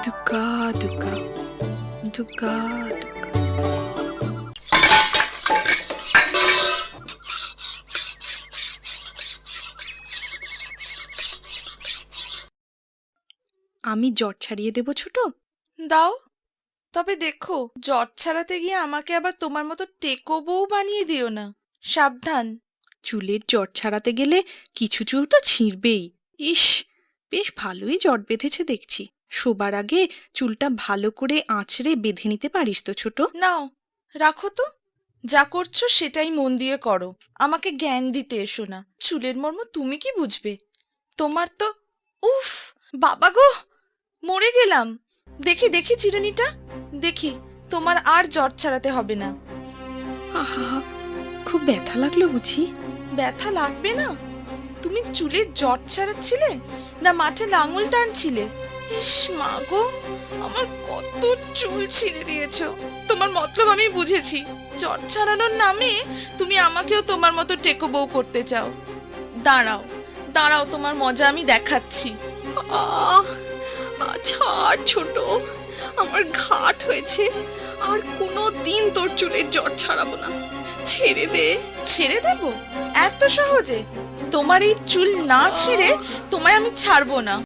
দুকা দুকা দুকা দুকা। আমি জট ছাড়িয়ে দেব ছোট? দাও, তবে দেখো জট ছাড়াতে গিয়ে আমাকে আবার তোমার মতো টেকো বউ বানিয়ে দিও না, সাবধান। চুলের জট ছাড়াতে গেলে কিছু চুল তো ছিঁড়বেই। ইস, বেশ ভালোই জট বেঁধেছে দেখছি। শোবার আগে চুলটা ভালো করে আঁচড়ে বেঁধে নিতে পারিস তো ছোট? নাও, রাখো তো। যা করছো সেটাই মন দিয়ে করো, আমাকে জ্ঞান দিতে এসো না। চুলের মর্ম তুমি কি বুঝবে? তোমার তো উফ, বাবা গো, মরে গেলাম। দেখি দেখি চিরুনিটা, দেখি তোমার আর জট ছাড়াতে হবে না। আহা, খুব ব্যথা লাগলো বুঝি? ব্যথা লাগবে না? তুমি চুলের জট ছাড়াচ্ছিলে না মাঠে লাঙল টানছিলে? ইস মা গো, আমার কত চুল ছিঁড়ে দিয়েছো। তোমার মতলব আমি বুঝেছি, জট ছাড়ানোর নামে তুমি আমাকেও তোমার মতো টেকো বউ করতে চাও। দাঁড়াও দাঁড়াও, তোমার মজা আমি দেখাচ্ছি। আহ, ছাড় ছোট, আমার ঘাট হয়েছে। আর কোনো দিন তোর চুলের জট ছাড়াবো না, ছেড়ে দে। ছেড়ে দেব এত সহজে? তোমার এই চুল না ছিঁড়ে তোমায় আমি ছাড়বো না।